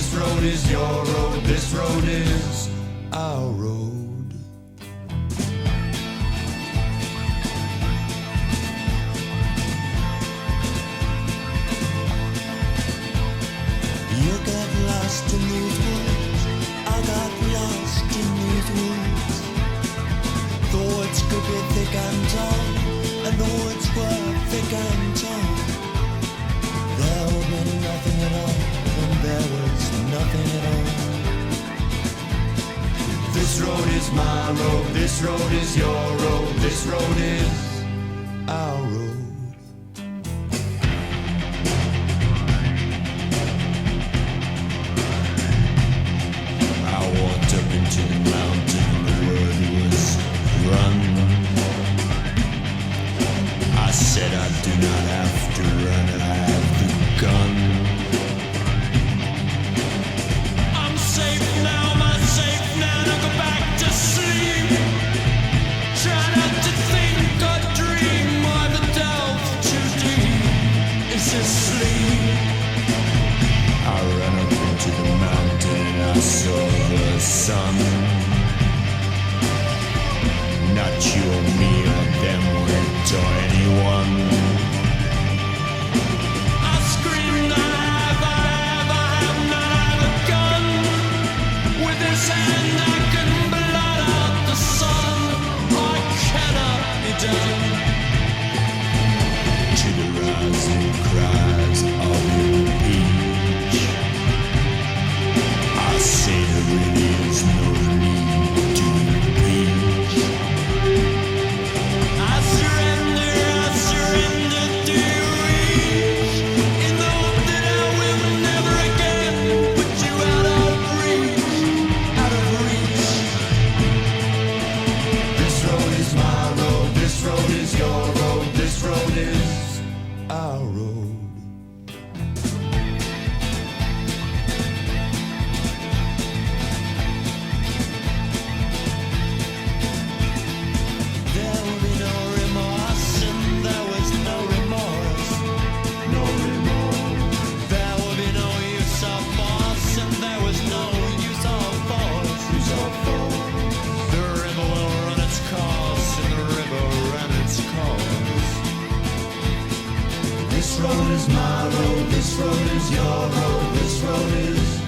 This road is your road, this road is our road. You got lost in these woods, I got lost in these woods. The woods could be thick and tall, and the woods were thick and tall. There would be nothing at all, and there was nothing at all. This road is my road, this road is your road, this road is our road. I walked up into the mountain, the word was run. I said I do not have to run, I have the gun. I'm safe now, I'm safe now, now go back to sleep. Try not to think or dream, or the delve too deep is asleep. I ran up into the mountain and I saw the sun. Not you or me or them or it or anyone. I screamed, I have not a gun. With his hand I can blot out the sun. I cannot be done. To the rising cries of the beach, I say there really is no need to impeach. I surrender to your reach, in the hope that I will never again put you out of reach, out of reach. This road is my road, this road is your road, this road is our road. There will be no remorse, and there was no remorse. No remorse. There will be no use of force, and there was no use of force. Use of force. The river will run its course, and the river ran its course. This road is my road, this road is your road, this road is